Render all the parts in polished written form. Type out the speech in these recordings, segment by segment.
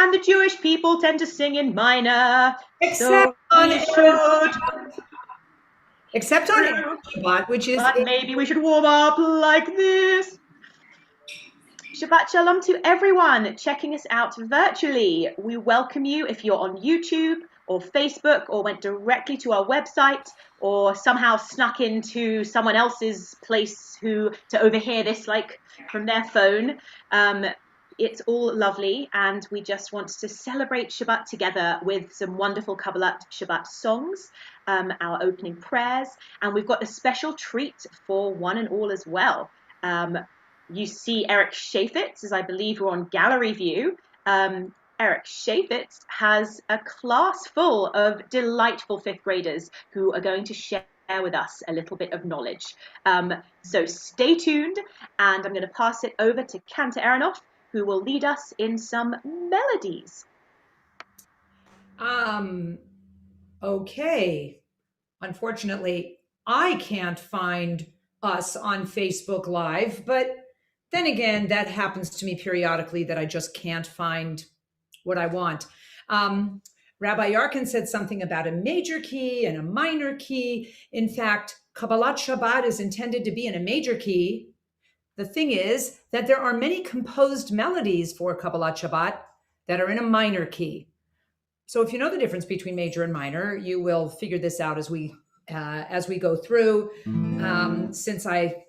and the Jewish people tend to sing in minor. Except on Shabbat, which is. But maybe we should warm up like this. Shabbat Shalom to everyone checking us out virtually. We welcome you if you're on YouTube or Facebook or went directly to our website or somehow snuck into someone else's place to overhear this like from their phone. It's all lovely, and we just want to celebrate Shabbat together with some wonderful Kabbalat Shabbat songs, our opening prayers, and we've got a special treat for one and all as well. You see Eric Shafitz, as I believe we're on gallery view. Eric Shafitz has a class full of delightful fifth graders who are going to share with us a little bit of knowledge. So stay tuned, and I'm going to pass it over to Kanta Aronoff, who will lead us in some melodies. Okay. Unfortunately, I can't find us on Facebook Live, but then again, that happens to me periodically that I just can't find what I want. Rabbi Yarkin said something about a major key and a minor key. In fact, Kabbalat Shabbat is intended to be in a major key. The thing is that there are many composed melodies for Kabbalat Shabbat that are in a minor key. So if you know the difference between major and minor, you will figure this out as we go through. Since I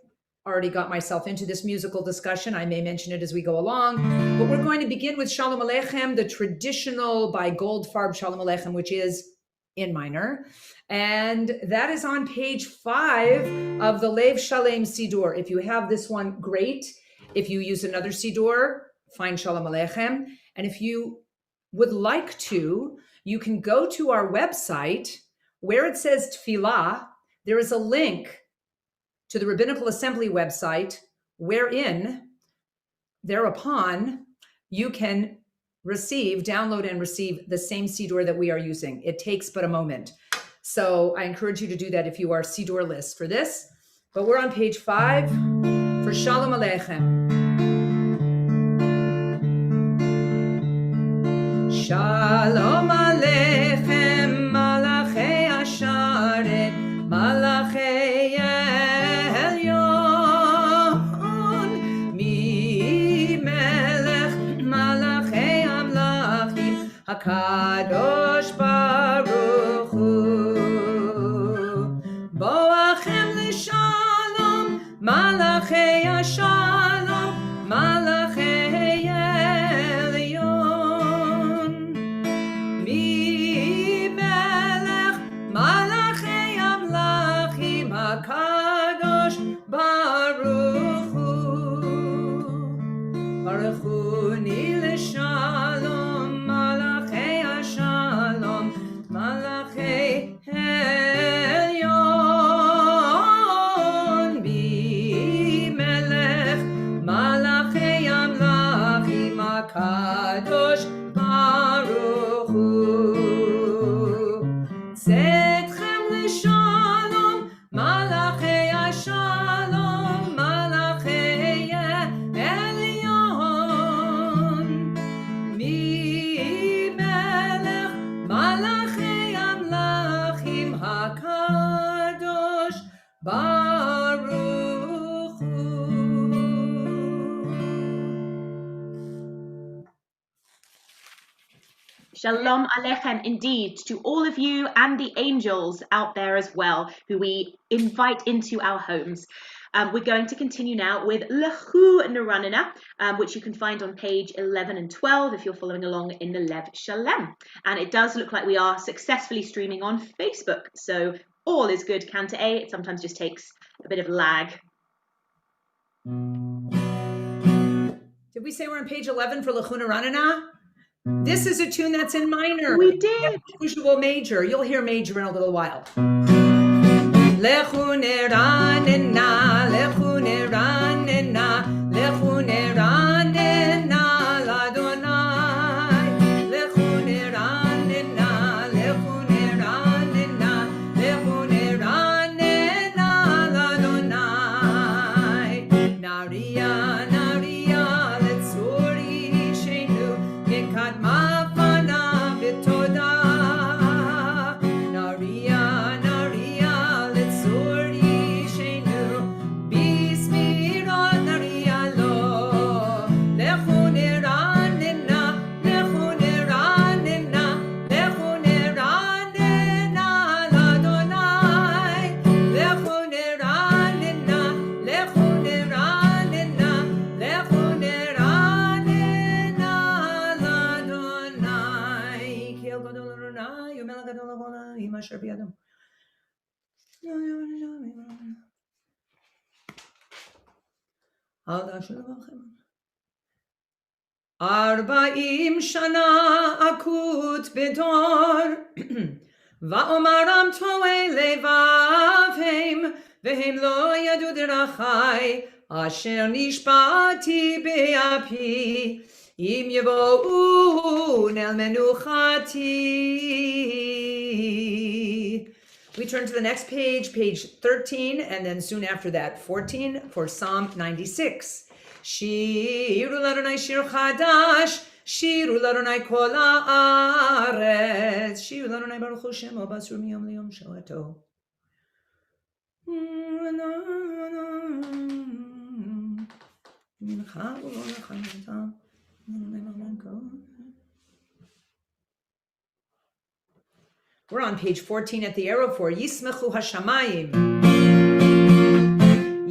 already got myself into this musical discussion, I may mention it as we go along. But we're going to begin with Shalom Aleichem, the traditional by Goldfarb Shalom Aleichem, which is in minor. And that is on page 5 of the Lev Shalem Siddur. If you have this one, great. If you use another Siddur, find Shalom Aleichem. And if you would like to, you can go to our website where it says Tefillah. There is a link to the Rabbinical Assembly website wherein thereupon you can download and receive the same Siddur that we are using. It takes but a moment. So I encourage you to do that if you are Siddur list for this. But we're on page 5 for Shalom Aleichem. Shalom Aleichem, Malachei Asharet, Malachei Elyon, Mi Melech, Malachei Amlachim, HaKadosh Baruch Hu, Boachem L'Shalom, Malachei Ashalom, Malachei Kadosh Baruch Hu, Baruch Hu Nil Shalom, Malachei Shalom, Malachei Elyon, Bi Melech, Malachei Amlachim, Kadosh Baruch Hu, Tzedchem L'Shalom, Malachei Shalom, Malachei Elyon, Mi Melech, Malachei Amlachim, HaKadosh Baruch Hu. Shalom Aleichem indeed to all of you and the angels out there as well, who we invite into our homes. We're going to continue now with Lechu Neranena, which you can find on page 11 and 12 if you're following along in the Lev Shalem. And it does look like we are successfully streaming on Facebook. So all is good, Kanta A. It sometimes just takes a bit of lag. Did we say we're on page 11 for Lechu Neranena? This is a tune that's in minor. We did. Usual major. You'll hear major in a little while. Lechu neranena, lechu neranena, lechu neranena, l'Adonai. Lechu neranena, lechu neranena, lechu neranena, l'Adonai. Naria, naria, letzuri shenu, yekadma. 40 שנה אקוט בדור ואומרם טועה לבבהם והם לא ידעו דרכי אשר נשבעתי באפי אם יבואו אל מנוחתי. We turn to the next page, page 13, and then soon after that, 14 for Psalm 96. שירו לאדוני שיר חדש, שירו לאדוני כל הארץ, שירו לאדוני ברוך הוא שמו בצור מיום ליום שועתו. We're on page 14 at the arrow for Yismechu Hashamayim.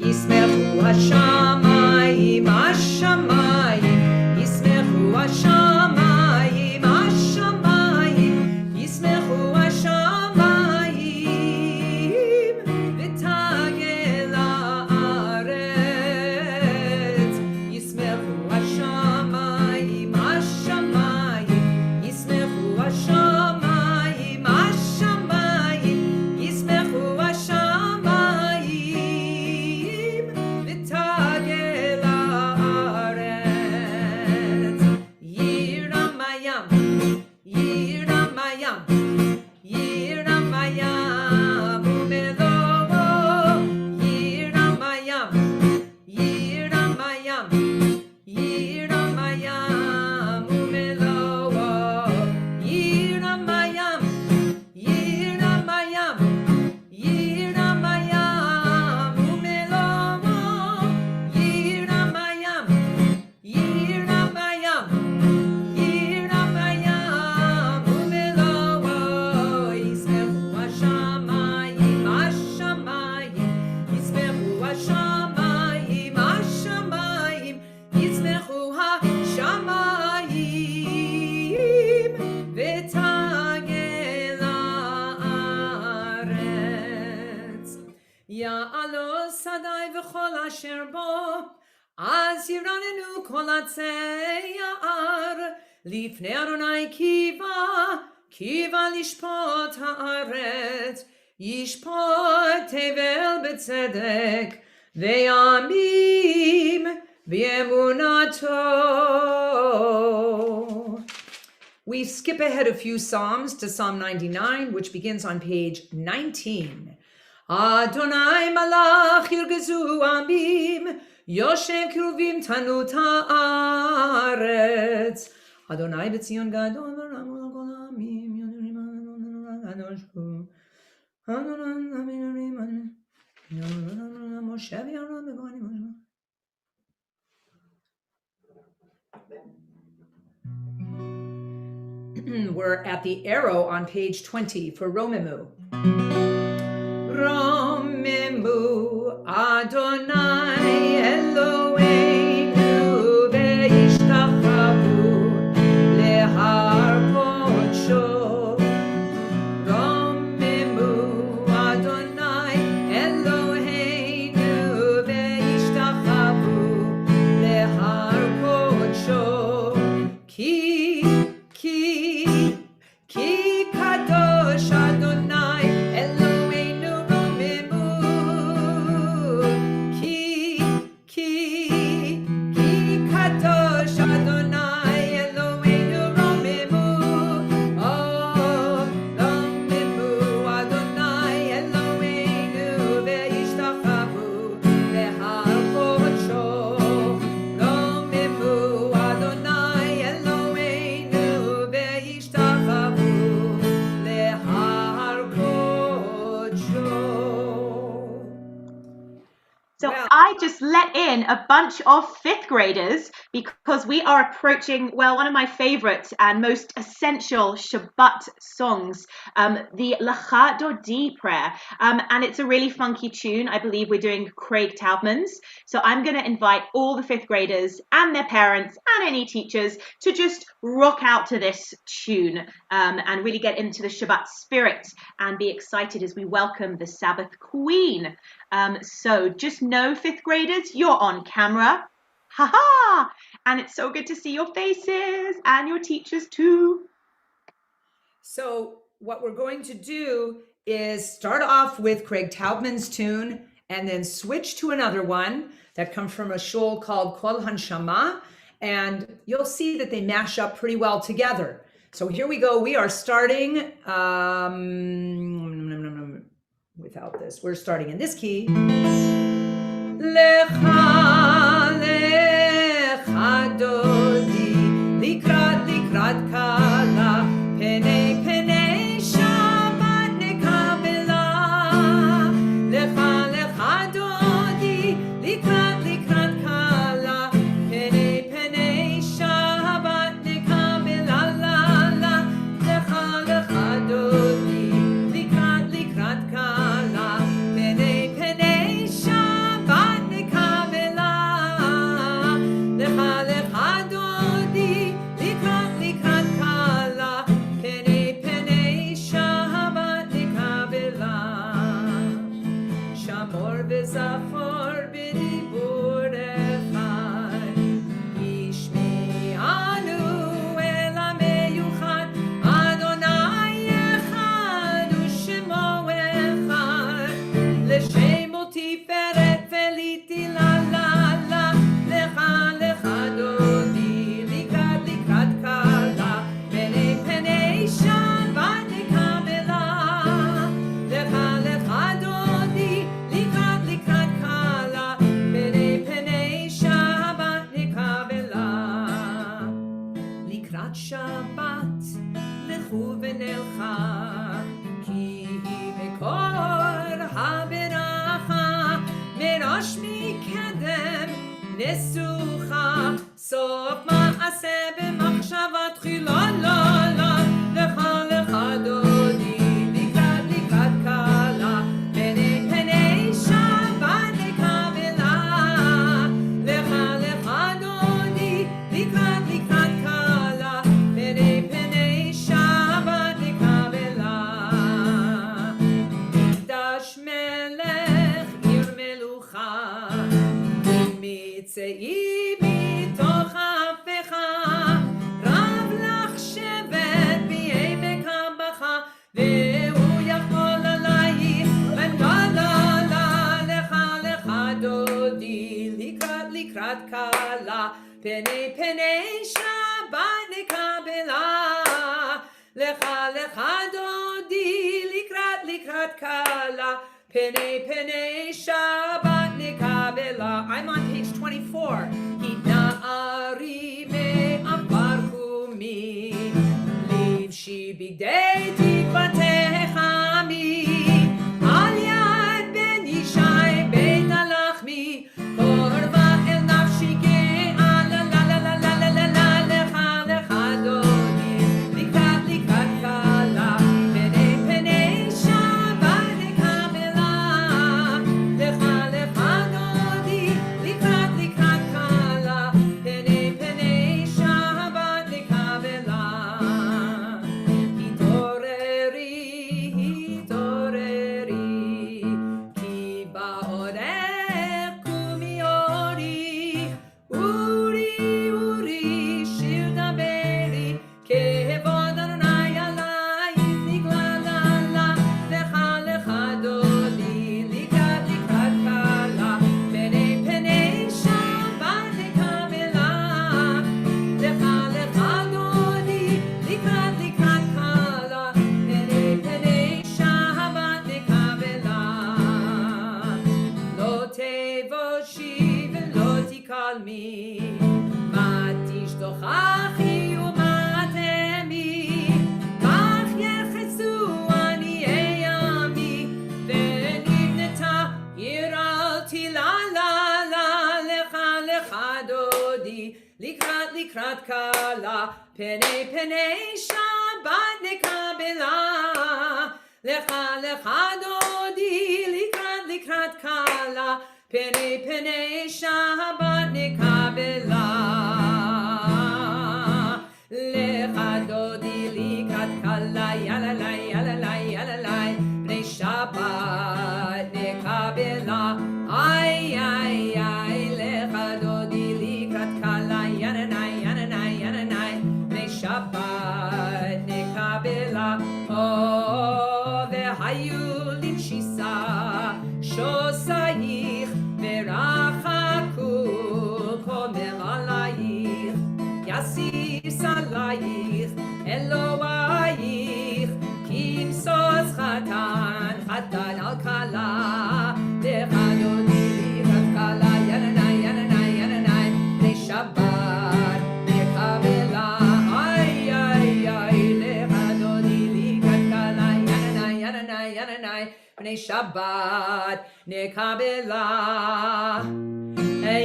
Yismechu Hashamayim, Hashamayim. Yismechu Hashamayim, Hashamayim. Yismechu Hashamayim. V'tagel haaretz. Yismechu Hashamayim, Hashamayim. Yismechu Hashamayim. יעלו שדי וכל אשר בו, אז ירננו כל עצי יער, לפני אדוני קיווה לשפוט הארץ, ישפוט תבל בצדק, וימים באמונתו. We skip ahead a few Psalms to Psalm 99, which begins on page 19. Adonai malach yirgezu amim, Yoshev kiruvim tanut haaretz. Adonai b'tzion gadol v'ramol kol ha'amim, Yonim anoshu. Moshe v'Aaron v'Kohanim. We're at the arrow on page 20 for Romemu. Romemu Adonai Eloheinu ve'ishtachavu lehar kodsho. Romemu Adonai Eloheinu ve'ishtachavu lehar kodsho. Ki kadosh Adonai Eloheinu romemu. Ki kadosh Adonai Eloheinu romemu. Oh, romemu Adonai Eloheinu ve'ishtachavu lehar kodsho. Romemu Adonai Eloheinu ve'ishtachavu lehar kodsho. So I just let in a bunch of fifth graders because we are approaching, well, one of my favorite and most essential Shabbat songs, the Lecha Dodi prayer. And it's a really funky tune. I believe we're doing Craig Taubman's. So I'm going to invite all the fifth graders and their parents and any teachers to just rock out to this tune and really get into the Shabbat spirit and be excited as we welcome the Sabbath Queen. So just know, fifth graders, you're on camera. Ha! And it's so good to see your faces and your teachers too. So what we're going to do is start off with Craig Taubman's tune and then switch to another one that comes from a shul called Kol Hanshama, and you'll see that they mash up pretty well together. So here we go. We are starting without this. We're starting in this key. Lecha, lecha dodi, likrat kala, pene shabbat nekabela. Lecha dodi, likrat kala, pene shabbat nekabela. Lecha dodi, likrat kala, pene shabbat nekabela. Lecha dodi, likrat kala, pene shabbat nekabela. Shamor v'zachor b'dibur echad, yishme'anu el ha'meyuchad, Adonai echad u'shemo echad, l'shemo tiferet v'liti la la la, lecha dodi, likrat kala, pene shabbat nekabela. Lecha dodi, likrat kala, pene shabbat nekabela. Likrat Shabbat, lechu v'nelcha, ki hi mekor haberacha, merosh mikedem nesucha, sof ma'aseh b'machshava tchila la la. Lecha dodi, likrat kala, pene shabbat nekabela. Lecha dodi, likrat kala, pene shabbat nekabela. Mikdash melech ir melucha, mitzei mitoch hafecha, rav lach shevet b'yemek habacha, ve'hu yachol alayich v'nala la. Lecha dodi, likrat kala, pene shabbat nekabela. Lecha dodi, likrat kala, pene shabbat nekabela. I'm on page 24. Adat Ari me'avar mi, liv shi bigdei tifatechami, al yad ben yishai ben alachmi, korva el nafshi ge'ala la la la la la la la. Lecha dodi, likrat kala, pene shabbat nekabela. Lecha dodi, likrat kala, pene shabbat nekabela. Kitore kala, pene Shabbat nekabela. Lecha dodi likrat kala, pene Shabbat nekabela. Lecha dodi likrat kala, yalalai, yalalai, yalalai, pene Shabbat nekabela. Ay, ay, ay, lecha dodi likrat kala, yananai, yananai, yananai, pene Shabbat nekabela. Oh, vehayu litshisa, shosayich, verachaku, komel alayich, yasis alayich, Eloayich, kimsos chatan, chatan al kala, vechadodi kat kala, yananai, yananai, yananai, ne Shabbat nekabela. Ay, ay, ay, lechadodi kat kala, yananai, yananai, yananai, ne Shabbat nekabela.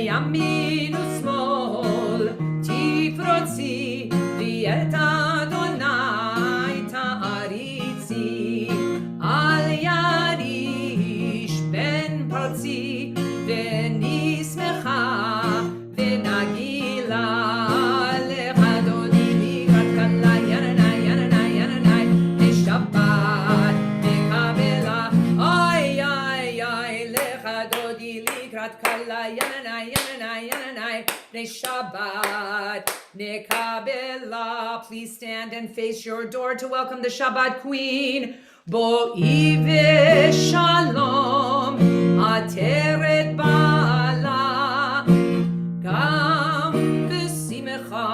Yamin u'smol tifrotzi v'et Adonai ta'aritzi al yarish ben parzi v'nismecha v'nagila lechadodi likrat kala yananai yananai yananai neShabbat nekabela. Ay ay ay lechadodi likrat kala yananai yananai yananai neShabbat nekabela. Please stand and face your door to welcome the Shabbat Queen. Bo'i v'shalom ateret bala gam v'simecha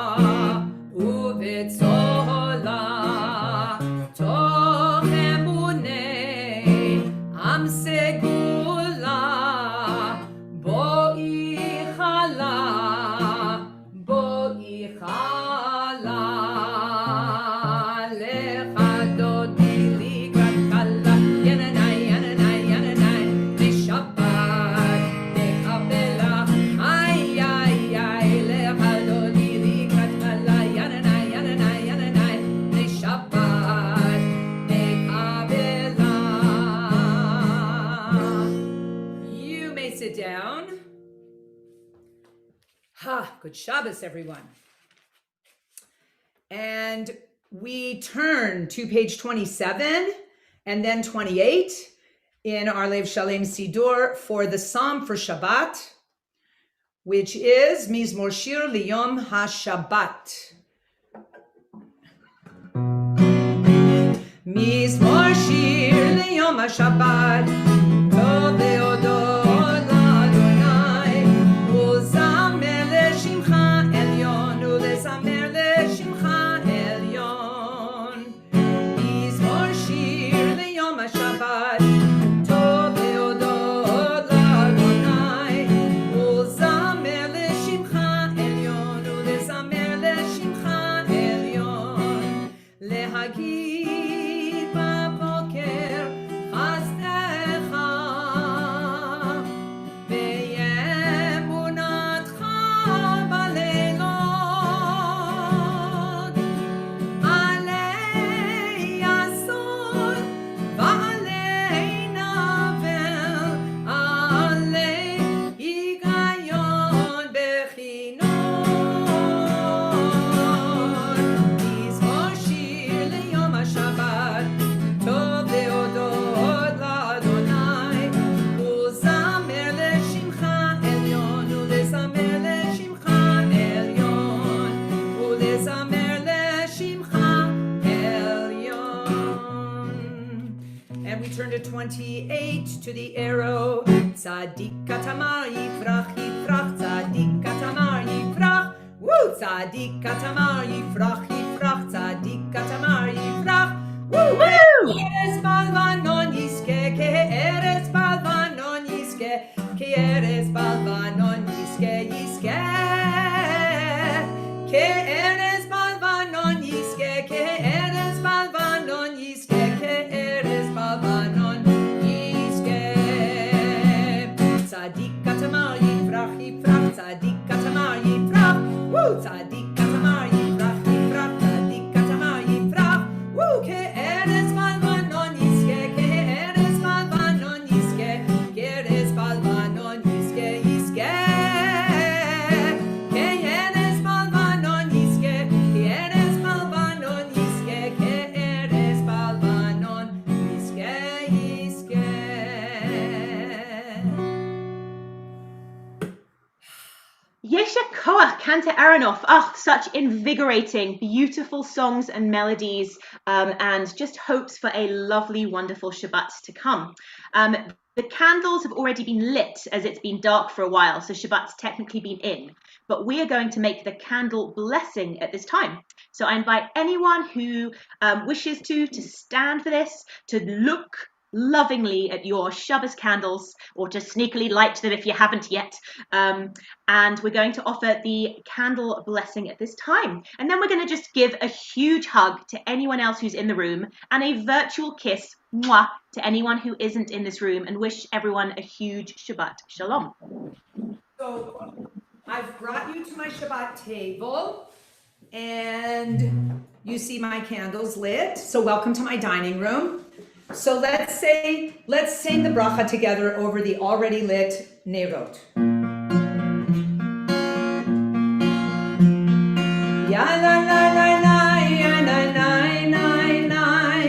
u'v'tzola toch emunei am segula bo'i chala lecha dodi likrat kala yananai yananai yananai neShabbat nekabela. Ay ay ay lecha dodi likrat kala yananai yananai yananai neShabbat nekabela. You may sit down. Good Shabbos, everyone. And we turn to page 27 and then 28 in our Lev Shalem Sidur for the Psalm for Shabbat, which is Mizmor Shir Liyom HaShabbat. Mizmor Shir Liyom HaShabbat, Tov Leodot LaAdonai, Uzamer Leshimcha Elyon, Ulezamer Leshimcha Elyon. Mizmor Shir Liyom HaShabbat, Tov Leodot LaAdonai, Uzamer Leshimcha Elyon, Ulezamer Leshimcha Elyon. Lehagid b'boker chasdecha ve'emunatcha b'leilot alei asor v'alei navel alei higayon bechinot. Mizmor Shir Liyom HaShabbat, Tov Leodot LaAdonai, Uzamer Leshimcha Elyon, Ulezamer Leshimcha Elyon, Ulezamer Leshimcha Elyon. And we turn to 28 to the arrow. Tzadik katamar yifrach yifrach, tzadik katamar yifrach. Woo! Tzadik katamar yifrach yifrach, tzadik katamar yifrach. Woo! Ke'eres balvanon yiske, ke'eres balvanon yiske, ke'eres balvanon yiske yiske. Ke'eres balvanon yiske, ke'eres balvanon yiske, ke'eres balvanon yiske. Tzadik katamar yifrach yifrach, tzadik katamar yifrach. Woo! Tzadik katamar yifrach Kanta Aronoff, oh, such invigorating, beautiful songs and melodies, and just hopes for a lovely, wonderful Shabbat to come. The candles have already been lit as it's been dark for a while, so Shabbat's technically been in. But we are going to make the candle blessing at this time. So I invite anyone who wishes to stand for this, to look lovingly at your Shabbos candles, or to sneakily light them if you haven't yet. And we're going to offer the candle blessing at this time. And then we're going to just give a huge hug to anyone else who's in the room, and a virtual kiss, mwah, to anyone who isn't in this room, and wish everyone a huge Shabbat Shalom. So I've brought you to my Shabbat table, and you see my candles lit. So welcome to my dining room. So let's sing the bracha together over the already lit nerot. Ya la la la la, ya la la la la,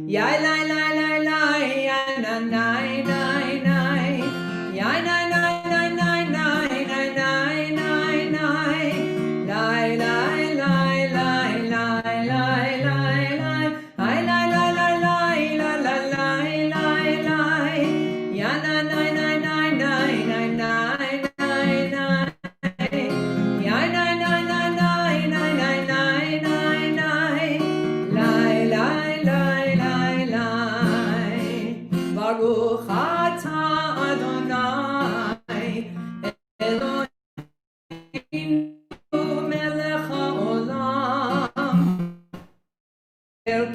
ya la la la la, ya la la la la, ya la la la la la la la Baruch atah Adonai Eloheinu melech haolam el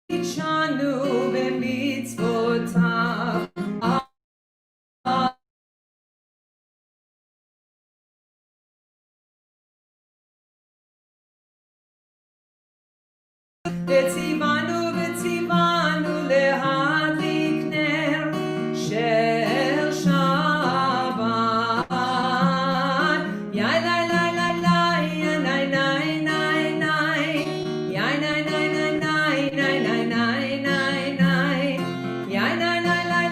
kitshanu b'mitzvotav v'tzivanu lehadlik ner shel Shabbat. Ya la la la la, ya la la la la, ya la la la la la la la la, ya la la la la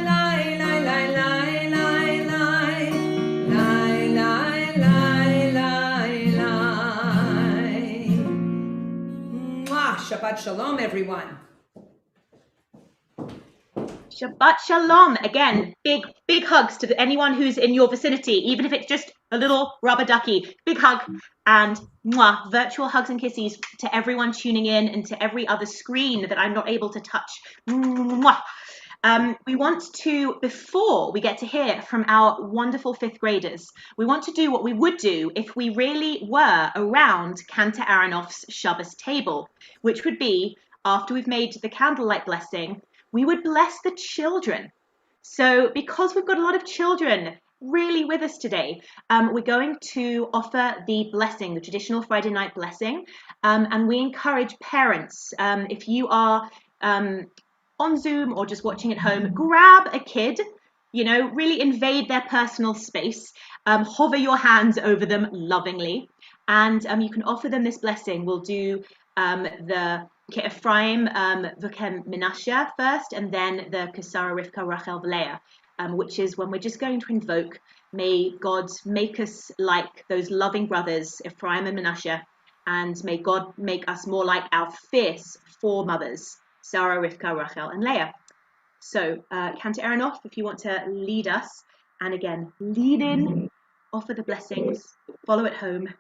la la la la. Shabbat Shalom, everyone. Shabbat Shalom. Again, big hugs to anyone who's in your vicinity, even if it's just a little rubber ducky. Big hug, and mwah, virtual hugs and kisses to everyone tuning in, and to every other screen that I'm not able to touch. Mwah. We want to, before we get to hear from our wonderful fifth graders, we want to do what we would do if we really were around Kanta Aronoff's Shabbos table, which would be, after we've made the candlelight blessing, we would bless the children. So because we've got a lot of children really with us today, we're going to offer the blessing, the traditional Friday night blessing, and we encourage parents, if you are on Zoom or just watching at home, grab a kid, really invade their personal space, hover your hands over them lovingly, and you can offer them this blessing. We'll do the Ephraim Menashe first, and then the Sarah, Rivka, Rachel, Leah, which is when we're just going to invoke, may God make us like those loving brothers, Ephraim and Menashe, and may God make us more like our fierce foremothers, Sarah, Rivka, Rachel, and Leah. So, Kanta Aronoff, if you want to lead us, and again, lead in, offer the blessings, follow at home.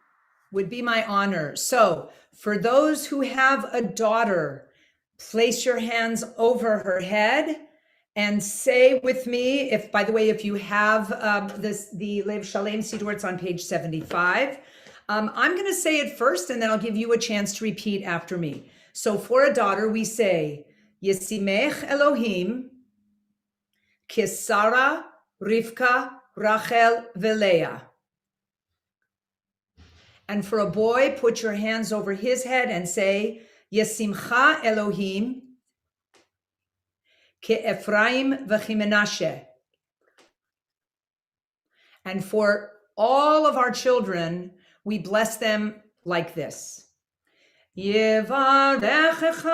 Would be my honor. So, for those who have a daughter, place your hands over her head and say with me, if you have the Lev Shalem Siddur, it's on page 75. I'm going to say it first, and then I'll give you a chance to repeat after me. So for a daughter, we say, Yesimech Elohim, Kisara, Rivka, Rachel, Veleah. And for a boy, put your hands over his head and say, Yesimcha Elohim, Ke Ephraim v'Chimenashe. And for all of our children, we bless them like this. Yevarechecha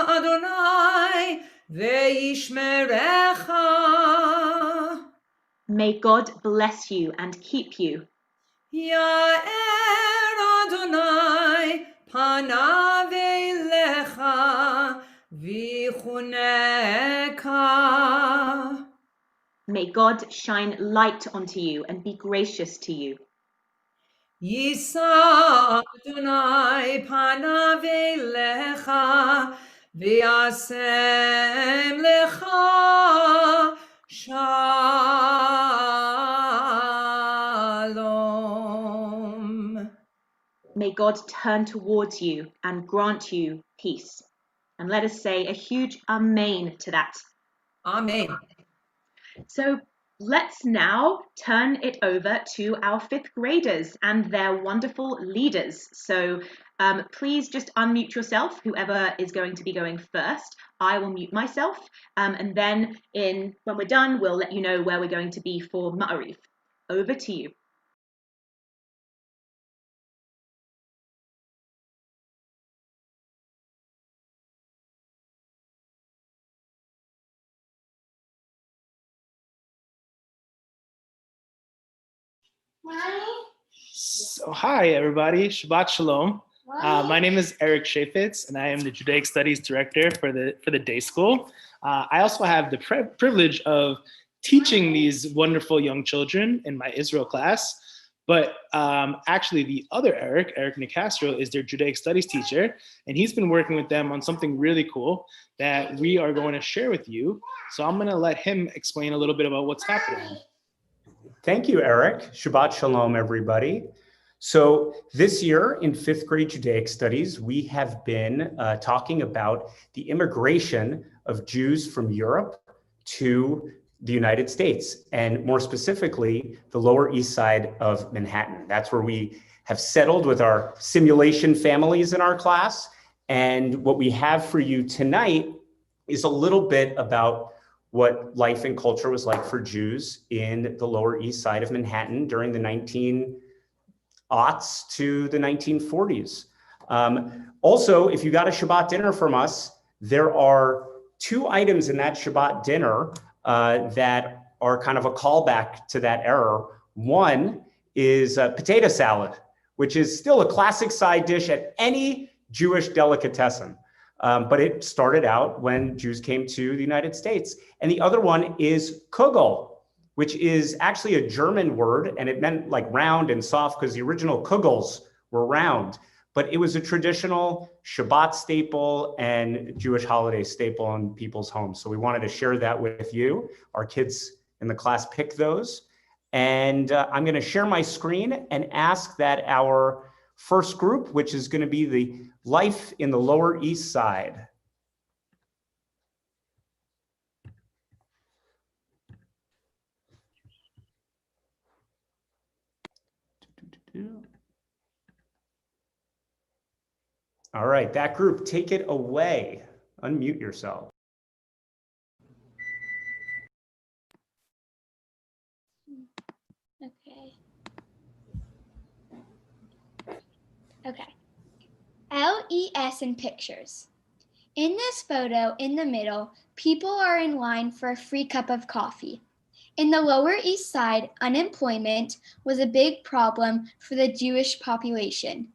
Adonai ve'yishmerecha. May God bless you and keep you. Ya'er Adonai panav elecha v'chuneka. May God shine light onto you and be gracious to you. Yisa Adonai panav elecha v'yasem lecha shalom. May God turn towards you and grant you peace. And let us say a huge amen to that. Amen. So let's now turn it over to our fifth graders and their wonderful leaders. So please just unmute yourself, whoever is going to be going first. I will mute myself. And then when we're done, we'll let you know where we're going to be for Ma'arif. Over to you. So, hi, everybody. Shabbat Shalom. My name is Eric Shafitz, and I am the Judaic Studies Director for the day school. I also have the privilege of teaching these wonderful young children in my Israel class. But actually, the other Eric Nicastro, is their Judaic Studies teacher, and he's been working with them on something really cool that we are going to share with you. So I'm going to let him explain a little bit about what's happening. Thank you, Eric. Shabbat Shalom, everybody. So this year in fifth grade Judaic Studies, we have been talking about the immigration of Jews from Europe to the United States, and more specifically, the Lower East Side of Manhattan. That's where we have settled with our simulation families in our class. And what we have for you tonight is a little bit about what life and culture was like for Jews in the Lower East Side of Manhattan during the 1900s to the 1940s. Also, if you got a Shabbat dinner from us, there are two items in that Shabbat dinner that are kind of a callback to that era. One is potato salad, which is still a classic side dish at any Jewish delicatessen. But it started out when Jews came to the United States. And the other one is kugel, which is actually a German word, and it meant like round and soft because the original kugels were round. But it was a traditional Shabbat staple and Jewish holiday staple in people's homes. So we wanted to share that with you. Our kids in the class picked those. And I'm going to share my screen and ask that our first group, which is going to be the life in the Lower East Side. All right, that group, take it away. Unmute yourself. Okay. LES in pictures. In this photo, in the middle, people are in line for a free cup of coffee. In the Lower East Side, unemployment was a big problem for the Jewish population.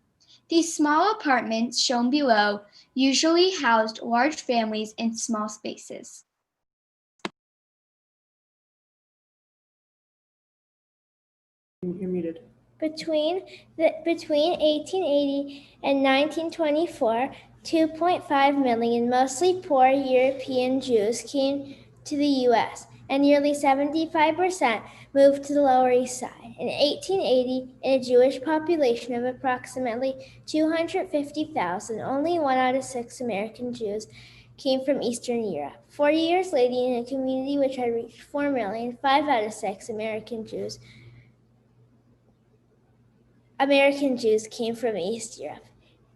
These small apartments shown below usually housed large families in small spaces. You're muted. Between 1880 and 1924, 2.5 million mostly poor European Jews came to the U.S., and nearly 75% moved to the Lower East Side. In 1880, in a Jewish population of approximately 250,000, only 1 out of 6 American Jews came from Eastern Europe. 40 years later, in a community which had reached 4 million, 5 out of 6 American Jews came from East Europe.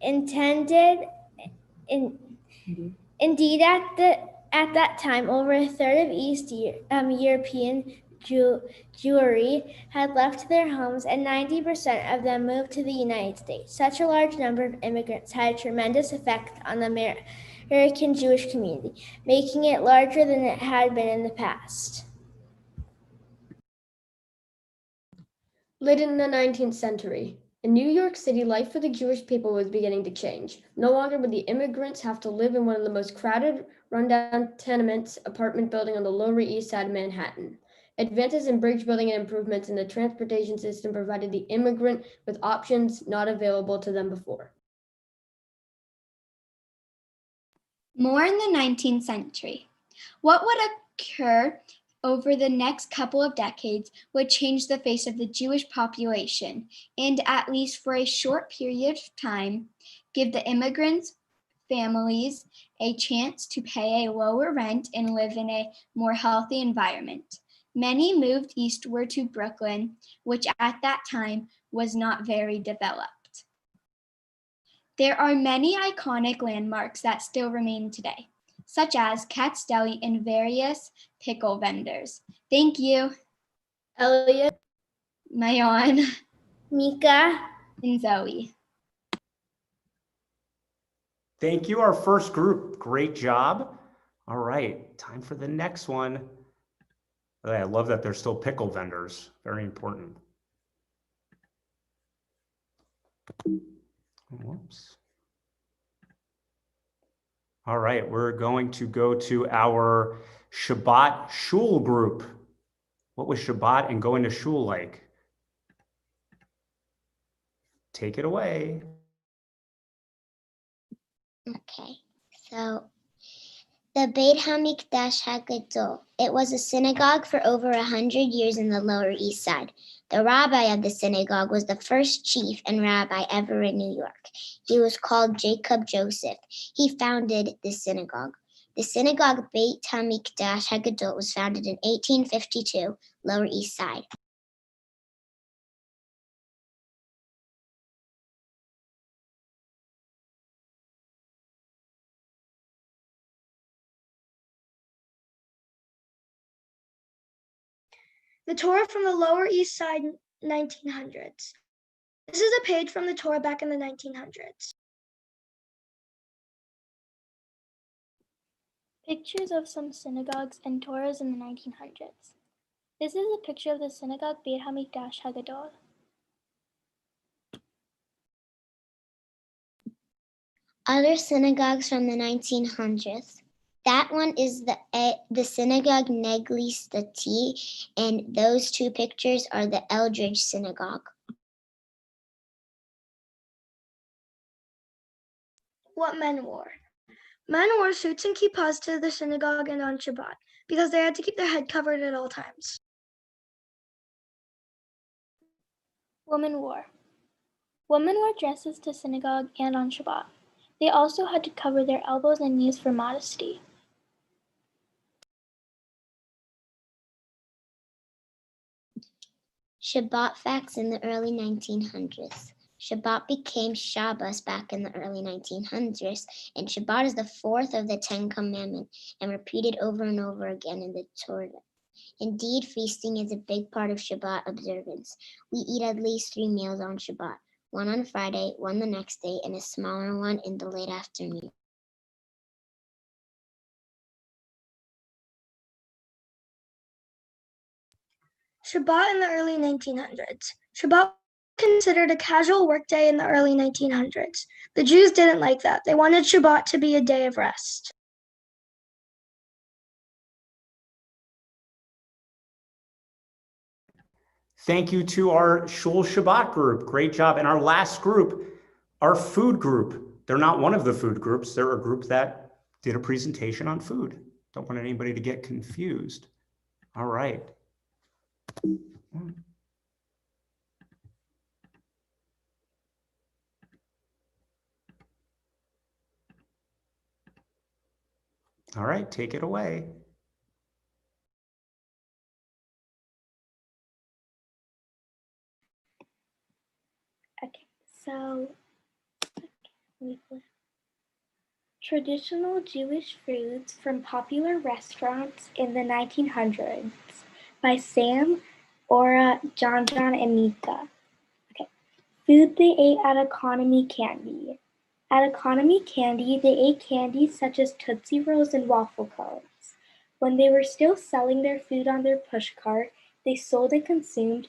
Indeed, at that time, over a third of East European Jewry had left their homes, and 90% of them moved to the United States. Such a large number of immigrants had a tremendous effect on the American Jewish community, making it larger than it had been in the past. Late in the 19th century, in New York City, life for the Jewish people was beginning to change. No longer would the immigrants have to live in one of the most crowded, rundown tenements apartment building on the Lower East Side of Manhattan. Advances in bridge building and improvements in the transportation system provided the immigrant with options not available to them before. More in the 19th century. What would occur over the next couple of decades would change the face of the Jewish population and, at least for a short period of time, give the immigrants' families a chance to pay a lower rent and live in a more healthy environment. Many moved eastward to Brooklyn, which at that time was not very developed. There are many iconic landmarks that still remain today, such as Katz Deli and various pickle vendors. Thank you. Elliot, Mayon, Mika, and Zoe. Thank you, our first group. Great job. All right, time for the next one. I love that there's still pickle vendors. Very important. Whoops. All right, we're going to go to our Shabbat Shul group. What was Shabbat and going to Shul like? Take it away. Okay, so the Beit HaMikdash HaGadol. It was a synagogue for over 100 years in the Lower East Side. The rabbi of the synagogue was the first chief and rabbi ever in New York. He was called Jacob Joseph. He founded the synagogue. The synagogue Beit HaMikdash HaGadol was founded in 1852, Lower East Side. The Torah from the Lower East Side, 1900s. This is a page from the Torah back in the 1900s. Pictures of some synagogues and Torahs in the 1900s. This is a picture of the synagogue Beit HaMikdash HaGadol. Other synagogues from the 1900s. That one is the synagogue Negli Stati, and those two pictures are the Eldridge Synagogue. What men wore. Men wore suits and kippas to the synagogue and on Shabbat because they had to keep their head covered at all times. Women wore. Women wore dresses to synagogue and on Shabbat. They also had to cover their elbows and knees for modesty. Shabbat facts in the early 1900s. Shabbat became Shabbos back in the early 1900s, and Shabbat is the fourth of the 10 Commandments and repeated over and over again in the Torah. Indeed, feasting is a big part of Shabbat observance. We eat at least 3 meals on Shabbat, one on Friday, one the next day, and a smaller one in the late afternoon. Shabbat in the early 1900s. Shabbat was considered a casual workday in the early 1900s. The Jews didn't like that. They wanted Shabbat to be a day of rest. Thank you to our Shul Shabbat group. Great job. And our last group, our food group. They're not one of the food groups. They're a group that did a presentation on food. Don't want anybody to get confused. All right. All right, take it away. Okay, so traditional Jewish foods from popular restaurants in the 1900s by Sam, Ora, John, and Mika. Okay, food they ate at Economy Candy. At Economy Candy, they ate candies such as Tootsie Rolls and waffle cones. When they were still selling their food on their pushcart, they sold and consumed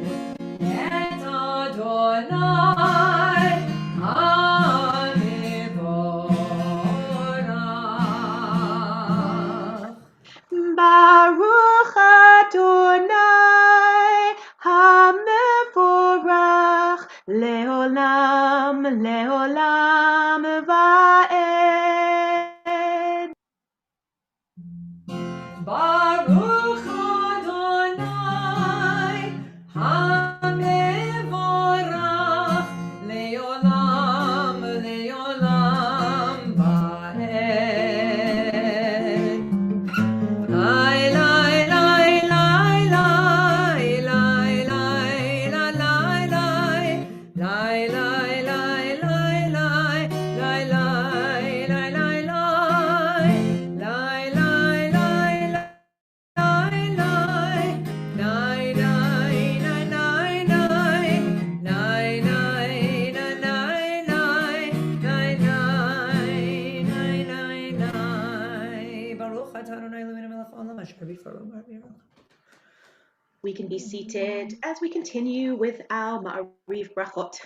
We can be seated as we continue with our Ma'ariv Brachot.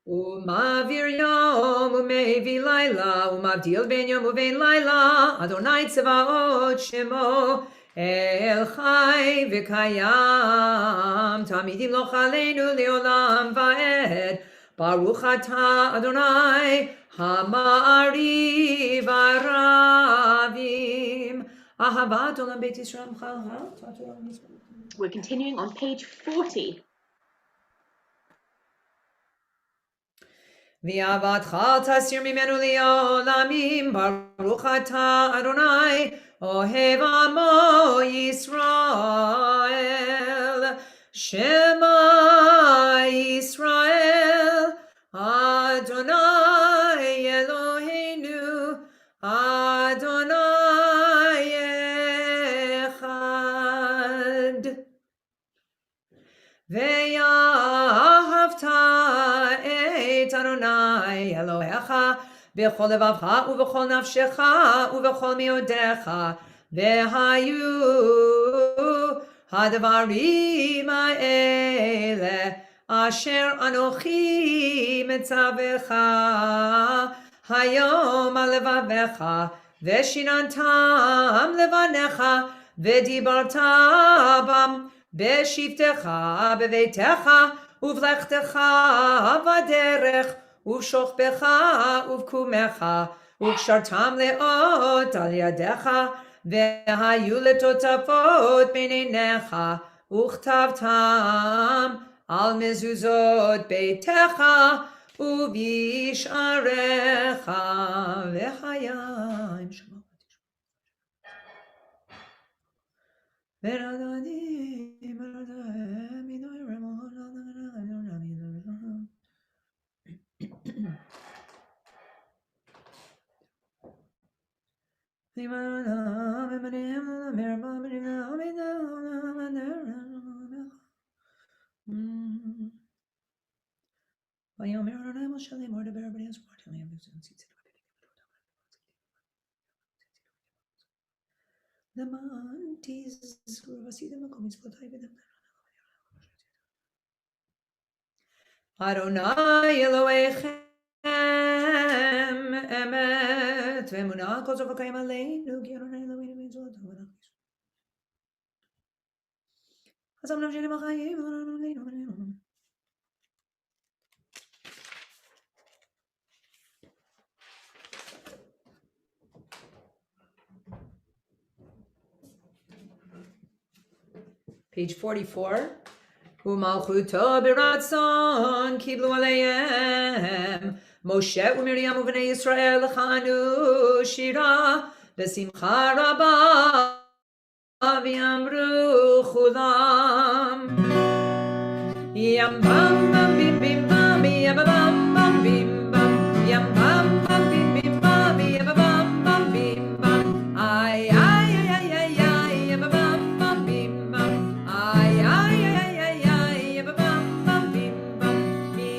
Umavir yom umevi laila umavdil ben yom uvein laila Adonai tzavaot shemo El chai v'kayam Tamidim lo chaleinu leolam va'ed Baruch ata Adonai Hama'ariv aravim Ahavat olam beit Yisrael We're continuing on page 40. V'avatcha tasir mimenu li'olamim Baruch ata Adonai Ohev amo Yisrael Shema Yisrael Adonai Eloheinu Adonai Echad Ve'ahavta et Adonai Elohecha b'chol levavcha u'b'chol nafshecha u'b'chol miodecha ve'hayu hadvarim ha'ele asher anochi metzavecha hayom al levavecha ve'shinantam levanecha ve'dibarta bam בשבתך בביתך ובלכתך בדרך ובשוכבך ובקומך וקשרתם לאות על ידיך והיו לטוטפות בין עיניך וכתבתם על מזוזות ביתך ובשעריך וחיים שלום Adonai Elohechem emet ve'emunah kol tov v'kayim aleinu ki Adonai Eloheinu mitzvot v'nachis. Chazam nafshenu b'chayim v'aleinu. Page 44. Umalchuto biratzon kiblu aleihem Moshe u'Miriam u'bnei Yisrael chanu shira b'simcha rabah v'yamru chulam Yam bam bam bim bim bam yam bam bam bim bam Yam bam bam bim bim bam yam bam bam bim bam Ay ay ay ay ay ay yam bam bam bim bam Ay ay ay ay ay yam bam bam bim bam Mi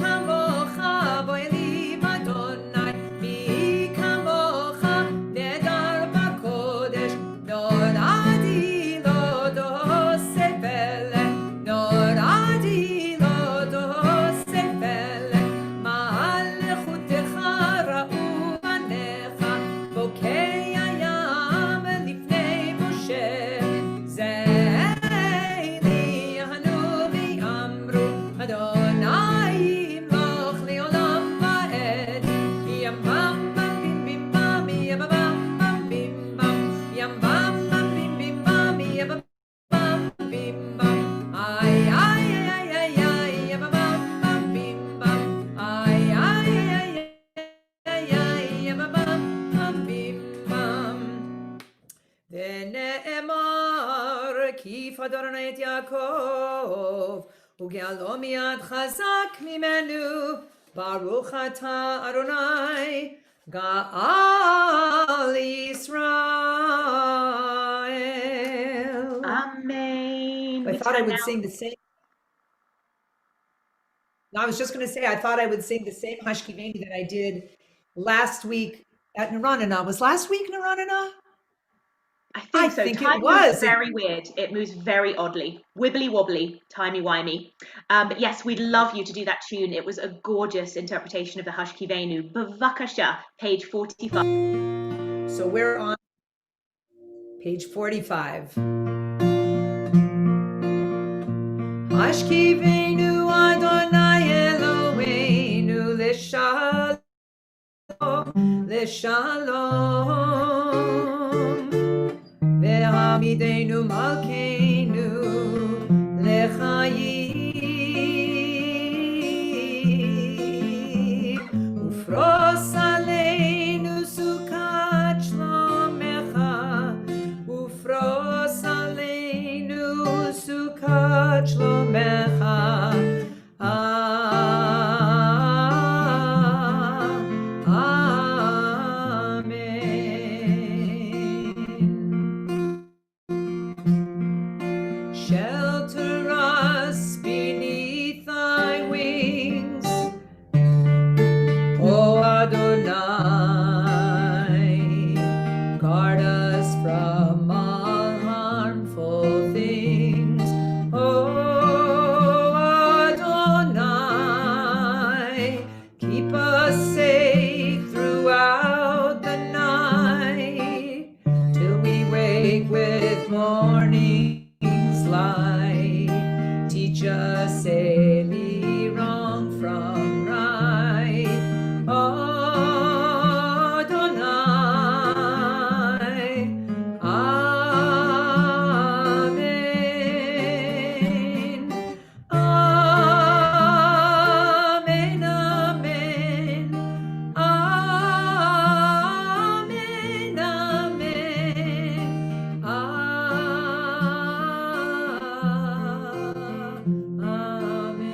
kamocha bo'eli Adonai Mi kamocha nedar b'kodesh noradi lo dosefele noradi lo dosefele ma'alechutecha ra'u banecha bokei hayam lifnei Moshe Ze'eli yahanu v'yamru Adonai yimloch le'olam va'ed Yam bam bam bim bim bam yam bam bam bim bam Yam bam bam bim bim bam yam bam bim bam Ay ay ay ay ay yam bam bam bim bam Ay ay ay ay ay yam bam bam bim bam ונאמר כי פדרנה את יעקב וגאלו מיד חזק ממנו ברוך אתה אדוני גאל ישראל. Amen. I thought I would sing the same. No, I was just going to say, I thought I would sing the same Hashkiveni that I did last week at Naranana. Was last week Naranana? I think so. Time it was. moves very weird. It moves very oddly. Wibbly wobbly, timey-wimey. But yes, we'd love you to do that tune. It was a gorgeous interpretation of the Hush Kivenu. Bavakasha, page 45. So we're on page 45. Hush Kivenu Adonai Eloheinu L'Shalom L'Shalom Ve'hamidenu Malkeinu L'Chayim Ufros Aleinu Sukat Shlomecha Ufros Aleinu Sukat Shlomecha Shelter us beneath thy wings, O Adonai. Guard us from all harmful things, O Adonai. Keep us safe throughout the night, till we wake with morning's light. Teach us daily wrong from right, Adonai. Amen. Amen. Amen. Amen. Amen.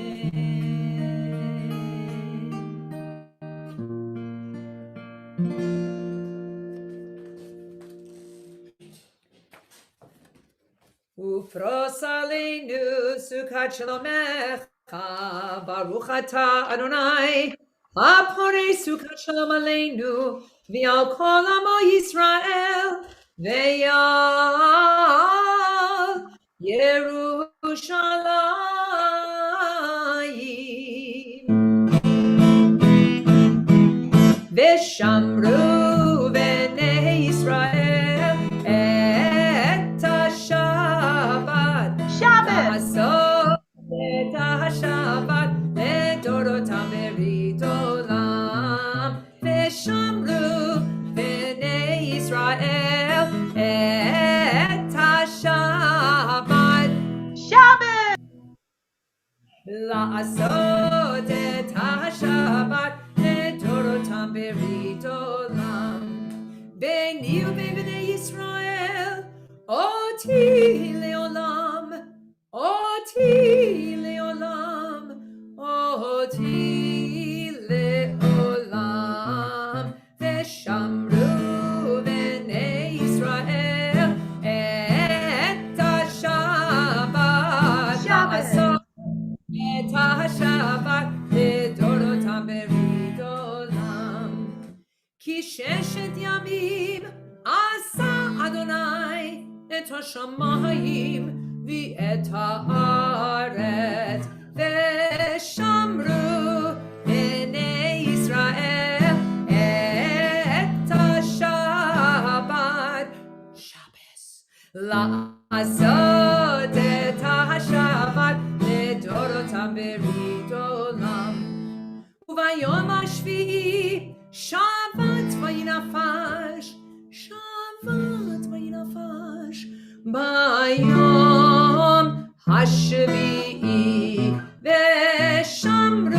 Ufros aleinu sukat shalomecha, baruch ata Adonai, hapore sukat shalom aleinu, v'al kol amo Yisrael, v'yal Yerushalayim. V'shamru b'nei Yisrael et ha-Shabbat. La'asot et ha-Shabbat לדורותם ברית עולם. ושמרו בני ישראל את השבת. לעשות את השבת לדורותם ברית עולם. ביני ובין בני ישראל אותי לעולם, אותי לעולם, אותי לעולם. ושמרו בני ישראל את השבת. לעשות את השבת לדורותם ברית עולם. כי ששת ימים עשה אדוני את השמיים ואת הארץ, ושמרו בני ישראל את השבת. שבס. לעשות את השבת לדורותם ברית עולם. וביום השביעי שבת וינפש, שבת וינפש. ביום השביעי ושמרו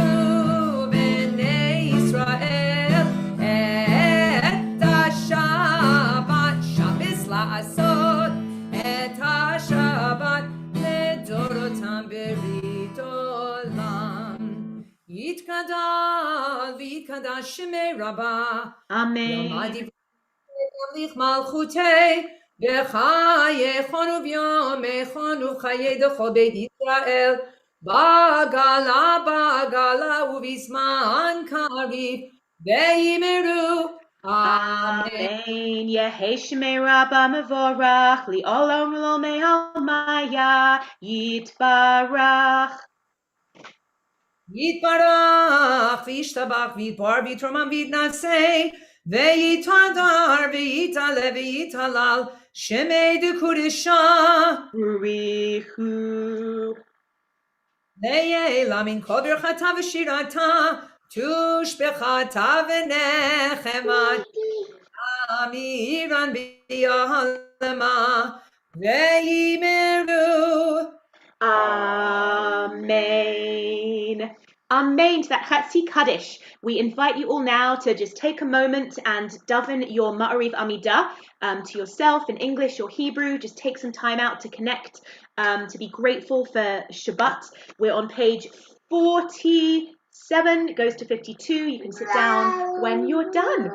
בני ישראל את השבת. שבס לעשות את השבת לדורותם ברית עולם. יתגדל ויתקדש שמי רבה. אמן. ימליך מלכותי בחייכון וביומכון וחיי דכל בית ישראל, בעגלה בעגלה ובזמן קריב, ואמרו Amen. Yehi Shmei Rabba Mevorach Li'olam Lo Me'almaya Yitbarach. Yitbarach v'yishtabach v'yitbar v'yitromam v'yitnaseh v'yitadar v'yitale v'yitalal shemei dekudisha Urihu. le'ela min kol birchata v'shirata tushbechata v'nechemat amiran b'yahalema ve'yimeru. Amen. Amen to that Chatzi Kaddish. We invite you all now to just take a moment and daven your Ma'ariv Amidah to yourself in English or Hebrew. Just take some time out to connect, to be grateful for Shabbat. We're on page 47, it goes to 52. You can sit down when you're done.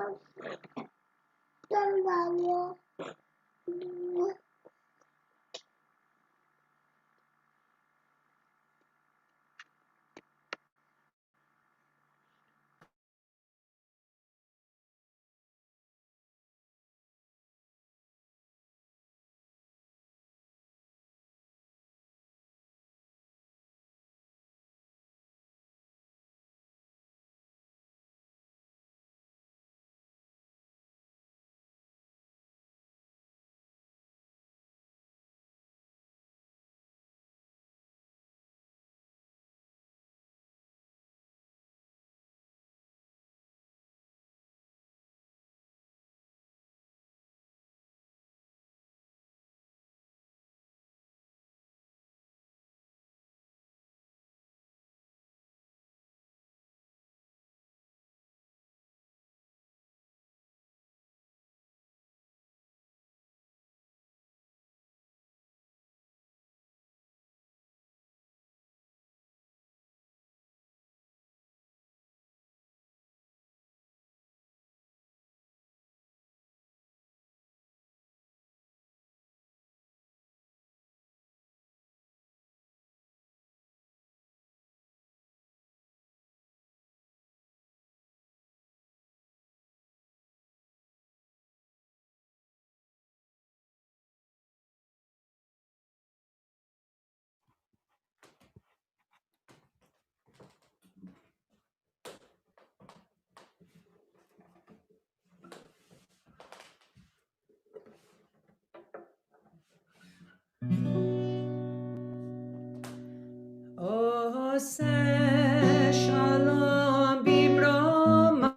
Oseh shalom bimromav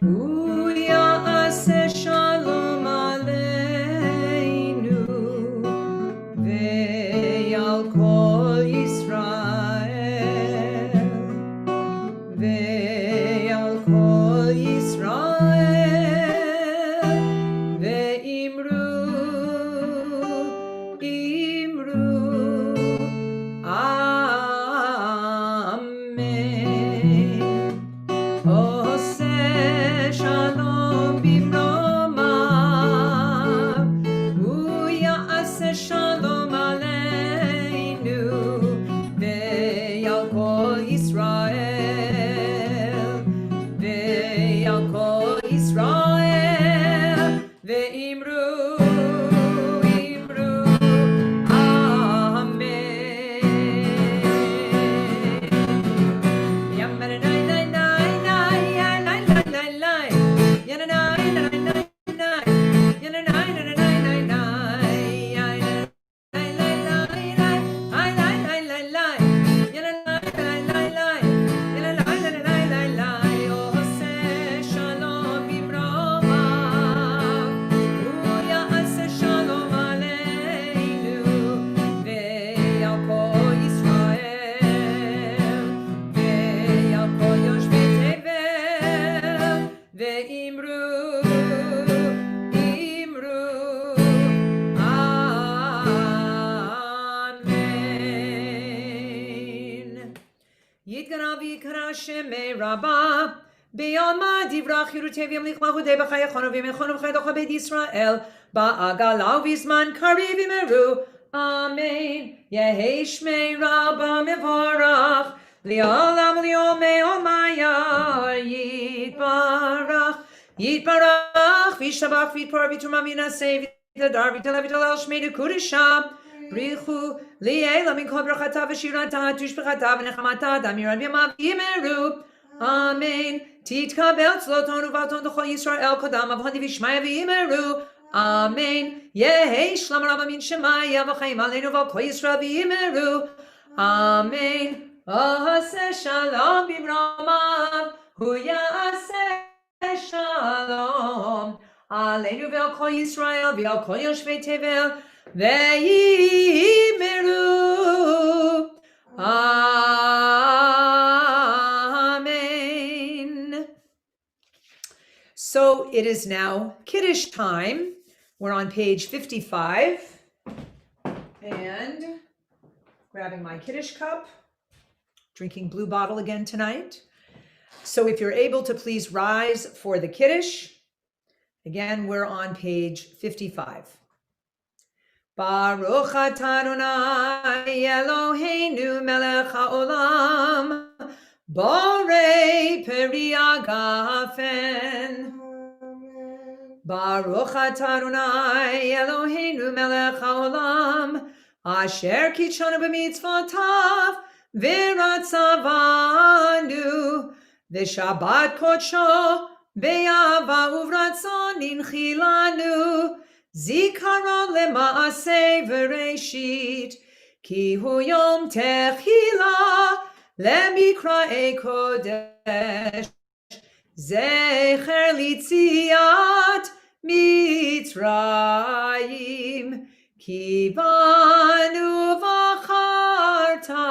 Uyaseh shalom aleinu Ve'al kol Yisrael Ve'al kol Yisrael Ve'imru Amen. Oseh shalom bimromav Uyaseh shalom aleinu Ve'al kol Yisrael Ve'al kol Yisrael Ve'imru Shemei Rabbah Beyalma divrach Yerutevim lichmahu de b'chayachonu v'yemechonu v'chaydocha beit Yisrael ba'agala v'zman kariv imeru Amen. Yehi Shmei Rabbah mevorach li'olam li'omei omaya Yitbarach v'yishtabach v'yitpar v'yituma v'yinaseh v'yitadar v'yitala v'yitalel shmei dekudesha brichu li'ela min kol brachata v'shirata tushbechata v'nechamata damiran b'yamav yimeru. Amen. Titkabel tzloton uvaton d'chol Yisrael kodam avhadi v'shmaya v'yimeru. Amen. Yehi shlam rabba min shemaya v'chaim aleinu v'kol Yisrael v'yimeru. Amen. Aseh shalom b'mramav hu ya'aseh shalom aleinu v'al kol Yisrael v'al kol yoshvei tevel v'yimeru. Amen. So it is now Kiddush time. We're on page 55 and grabbing my Kiddush cup, drinking blue bottle again tonight. So if you're able to please rise for the Kiddush. Again, we're on page 55. Baruch atah Adonai Eloheinu melech haolam borei peri agafen. Baruch atah Adonai Eloheinu melech haolam asher kitshanu b'mitzvotav v'ratzavanu v'shabbat kodsho v'yava uvratzon ninchilanu zikaron lema'aseh v'reishit ki hu yom techila lemikra'ei kodesh zecher litziat Mitzrayim ki banu v'acharta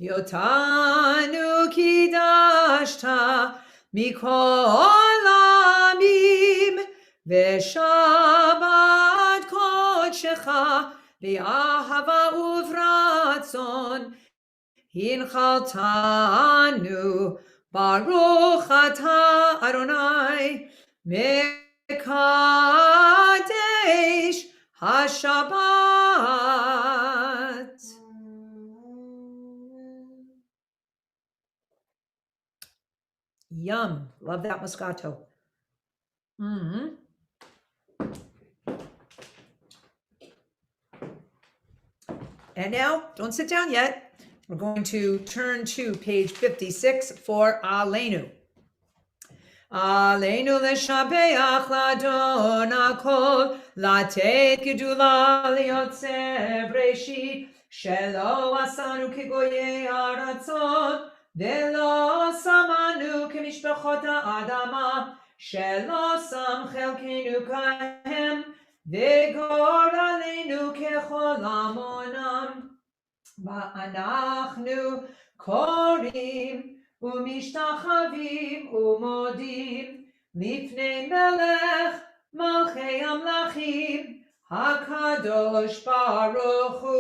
yotanu kidashta mikol amim v'shabbat kodshecha v'ahava uvratzon hinchaltanu Baruch atah Adonai mekadesh hashabbat. Yum. Love that Moscato. And now, don't sit down yet. We're going to turn to page 56 for Aleinu. Aleinu leshabeach ladon hakol latet gedula liyotzer breshit shelo asanu kegoyei aratzot velo samanu kemishpachot ha'adama shelo sam chelkenu kahem vegor aleinu kechol amonam. Va'anachnu korim umishtachavim umodim lifnei melech malchei amlachim hakadosh baruch hu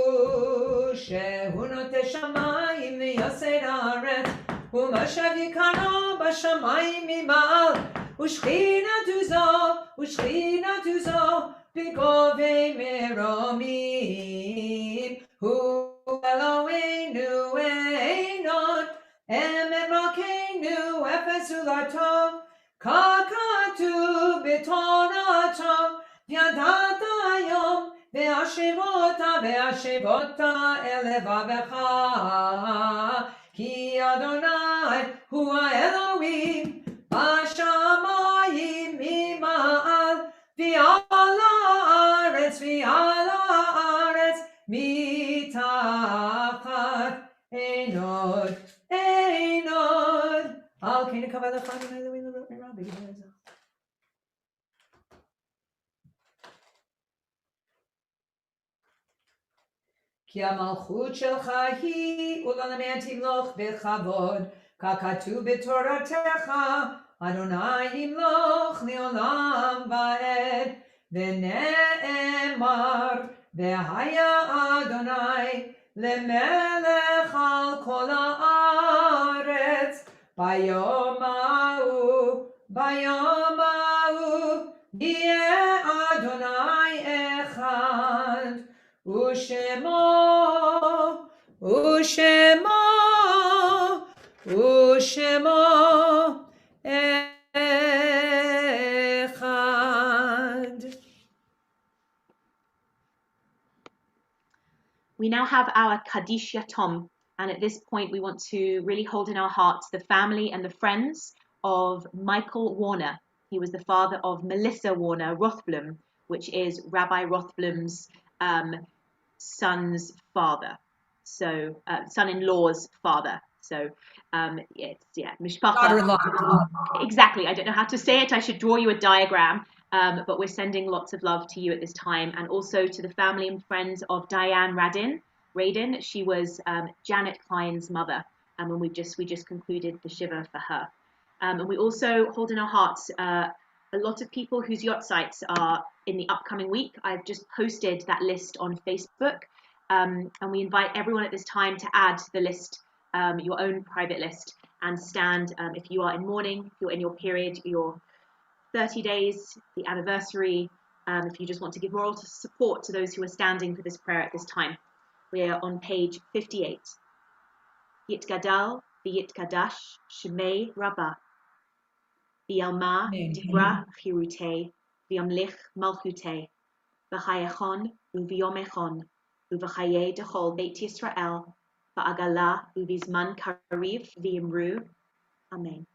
shehu noteh shamayim v'yaseh haaretz u'mashav yikaro b'shamayim mima'al u'shchinatu zo b'govei meromim hu Eloheinu einon emet malkeinu efes ulato kakatu b'torato v'yadat hayom ve'ashevota elevavecha ki Adonai hu ha'Elohim b'shamayim mima'al v'al haaretz mitachat einod. Al keinu kavod lefanav Elohim l'rot mirav b'gevurah. Ki hamalchut shelcha hi u'la'lamed timloch b'chavod kakatu b'toratecha Adonai yimloch li'olam va'ed v'ne'emar V'haya Adonai lemelech al kol haaretz bayom ha'u yeh Adonai echad u'shemo We now have our Kaddish Yatom, and at this point we want to really hold in our hearts the family and the friends of Michael Warner. He was the father of Melissa Warner Rothblum, which is Rabbi Rothblum's son's father, so son-in-law's father. So mishpacha. Daughter-in-law. Exactly. I don't know how to say it. I should draw you a diagram. But we're sending lots of love to you at this time, and also to the family and friends of Diane Radin. She was Janet Klein's mother, and we just concluded the shiva for her. And we also hold in our hearts a lot of people whose yortzites are in the upcoming week. I've just posted that list on Facebook, and we invite everyone at this time to add to the list your own private list and stand if you are in mourning, if you're in your period, your 30 days, the anniversary, if you just want to give moral support to those who are standing for this prayer at this time. We are on page 58. Yitgadal v'yitkadash shemei Rabbah v'yalma divra chirutei v'yamlich malchutei v'chayachon u'v'yomechon u'v'chaye dechol Beit Yisrael v'agala u'vizman kariv v'yimru. Amen.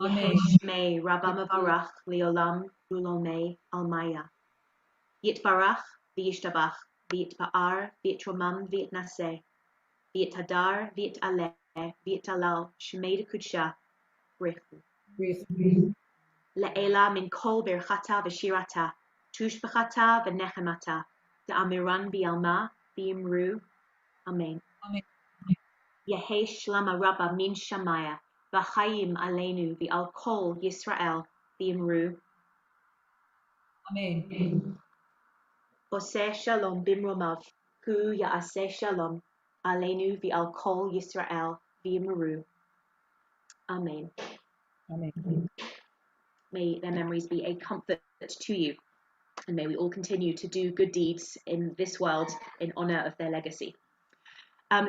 Amen. Yeheshmei Rabba Mavarach Leolam Ulomei Almaya. Yitbarach v'yishtabach v'yitpa'ar v'yitromam v'yitnaseh v'yitadar v'yitaleh v'yitalal Shmei Kudsha Brichu. Le'ela min kol birchata v'shirata tushbechata v'nechemata da'amiran v'yalma v'yimru. Amen. Yehesh Shlama Rabba min Shamaya V'chayim aleinu v'al kol Yisrael v'imru. Amen. Oseh shalom bimromav hu ya'aseh shalom aleinu v'al kol Yisrael v'imru. Amen. Amen. May their memories be a comfort to you, and may we all continue to do good deeds in this world in honor of their legacy.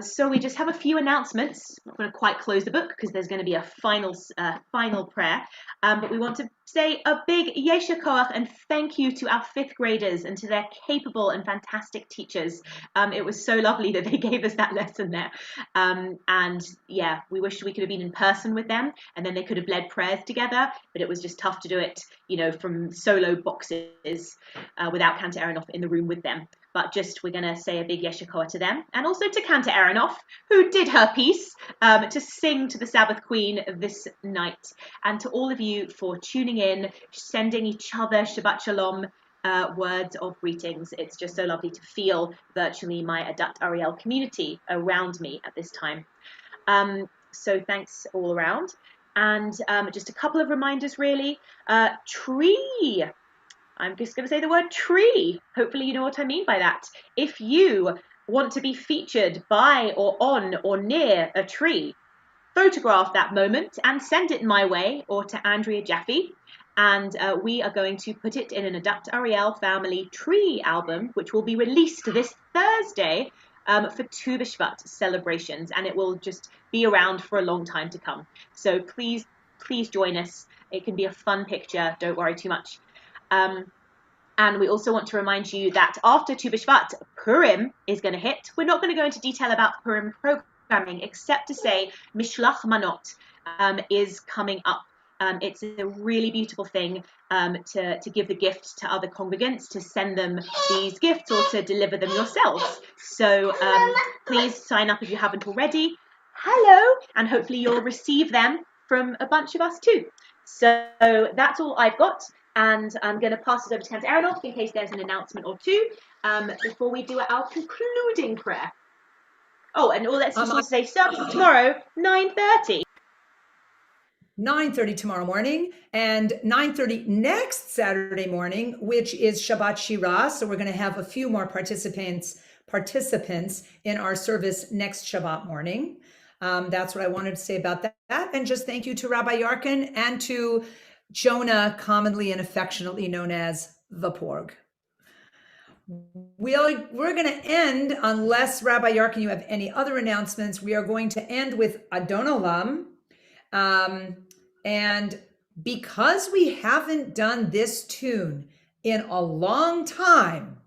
So we just have a few announcements. I'm not going to quite close the book because there's going to be a final prayer. But we want to say a big Yesha Koach and thank you to our 5th graders and to their capable and fantastic teachers. It was so lovely that they gave us that lesson there. And yeah, we wish we could have been in person with them and then they could have led prayers together, but it was just tough to do it, from solo boxes without Kanta Aronoff in the room with them. But we're going to say a big Yeshikoah to them, and also to Kanta Aronoff, who did her piece to sing to the Sabbath Queen this night, and to all of you for tuning in, sending each other Shabbat Shalom words of greetings. It's just so lovely to feel virtually my Adat Ari community around me at this time. So thanks all around. And just a couple of reminders, really. Tree. I'm just going to say the word tree. Hopefully you know what I mean by that. If you want to be featured by or on or near a tree, photograph that moment and send it my way or to Andrea Jaffe. And we are going to put it in an Adat Ariel family tree album, which will be released this Thursday for Tu B'Shvat celebrations. And it will just be around for a long time to come. So please join us. It can be a fun picture. Don't worry too much. And we also want to remind you that after Tu B'Shvat, Purim is going to hit. We're not going to go into detail about Purim programming, except to say Mishlach Manot is coming up. It's a really beautiful thing to give the gift to other congregants, to send them these gifts or to deliver them yourselves. So please sign up if you haven't already. Hello, and hopefully you'll receive them from a bunch of us too. So that's all I've got. And I'm going to pass it over to Kanta Aronoff in case there's an announcement or two before we do our concluding prayer. Oh, and let's just also say service tomorrow, 9:30. 9:30 tomorrow morning and 9:30 next Saturday morning, which is Shabbat Shirah. So we're going to have a few more participants in our service next Shabbat morning. That's what I wanted to say about that. And just thank you to Rabbi Yarkin and to Jonah, commonly and affectionately known as the Porg. We're going to end, unless Rabbi Yarkin, you have any other announcements, we are going to end with Adon Olam. And because we haven't done this tune in a long time,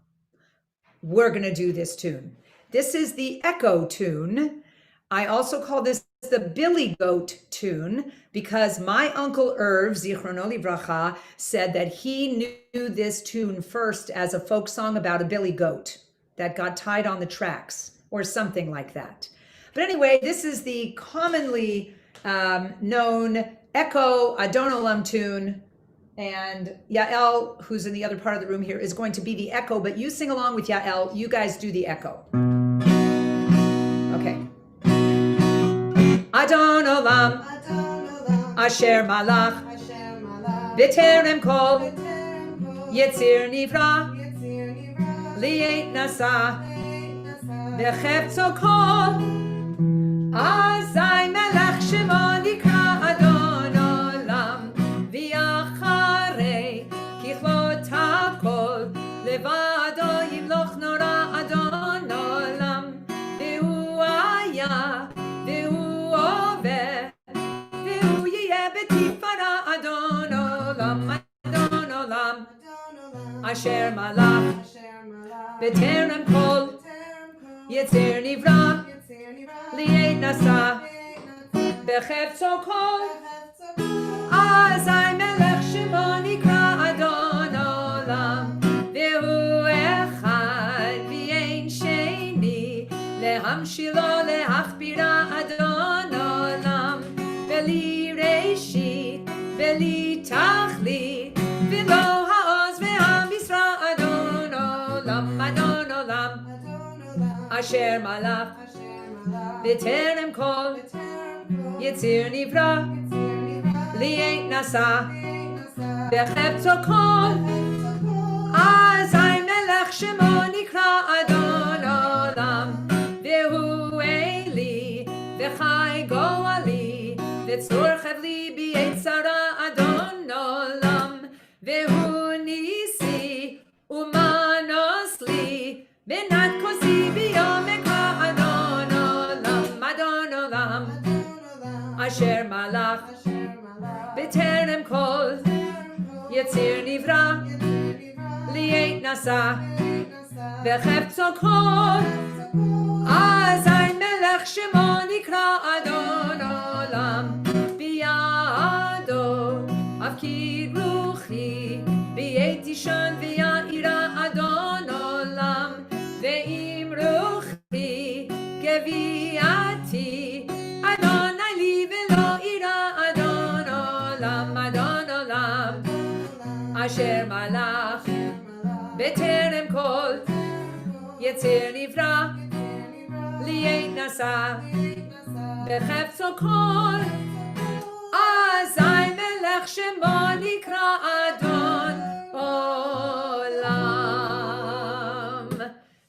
we're going to do this tune. This is the echo tune. I also call this the Billy Goat tune because my uncle Irv, Zichrono Livracha, said that he knew this tune first as a folk song about a billy goat that got tied on the tracks or something like that. But anyway, this is the commonly known Echo Adon Olam tune. And Yael, who's in the other part of the room here, is going to be the echo, but you sing along with Yael. You guys do the echo. Okay. Adon Olam, Asher Malach, B'terem Kol, Yetzir Nivra, Li'et Nasa, B'chefzo Kol, Azai Melech Shemo Nikra Adon Olam, V'yacharei Kichlot HaKol, Levado Yimloch Nora Adon Olam, V'hu Aya, V'hu Oveh, V'hu Yeh B'tifara Adon Olam, Adon Olam, Asher Malach, B'terem Kol, Yetzer Nivra, Li'et Nasa, B'chefzo Kol, Azai Melech Shemo Nikra Adon Olam, V'hu Echad V'yein Sheni, Lehamshilo Leachbira Adon Olam, V'li Reshit, V'li Tachlit, V'lo Ha'oz Ve'Hamisra Adon Olam, Adon Olam, Asher Malach, B'terem Kol, Yetzir Nivra, Li'et Nasa, B'chefzo Kol, Azai Melech Shemo Nikra Adon Olam, V'hu Eli, V'chai Goali, V'tzor Chavli B'yetzara Adon Olam, V'hu Nisi, Umanos Li, Benat Kosi B'yomeka Adon Olam, Adon Olam, Asher Malach, B'terem Kol, Yetzir Nivra, Li'et Nasa, B'chefzo Kol, Azai Melech Shemo Nikra Adon Olam, B'yado Avkid Ruchi, B'yet Tishan V'ya'ira Adon Olam, Ve'im Ruchi Geviati, Adonai Li V'lo Ira Adon Olam, Adon Olam, Asher Malach, B'terem Kol, Yetzir Nivra, Li'et Nasa, B'chefzo Kol, Azai Melech Shemo Nikra Adon Olam.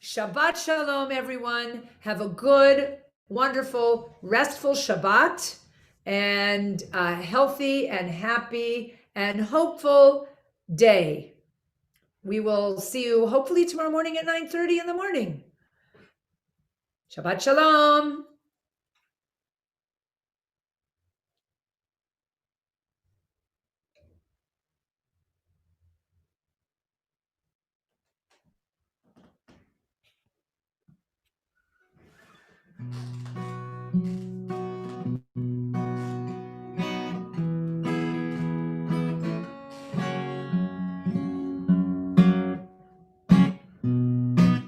Shabbat Shalom, everyone. Have a good, wonderful, restful Shabbat and a healthy and happy and hopeful day. We will see you hopefully tomorrow morning at 9:30 in the morning. Shabbat Shalom.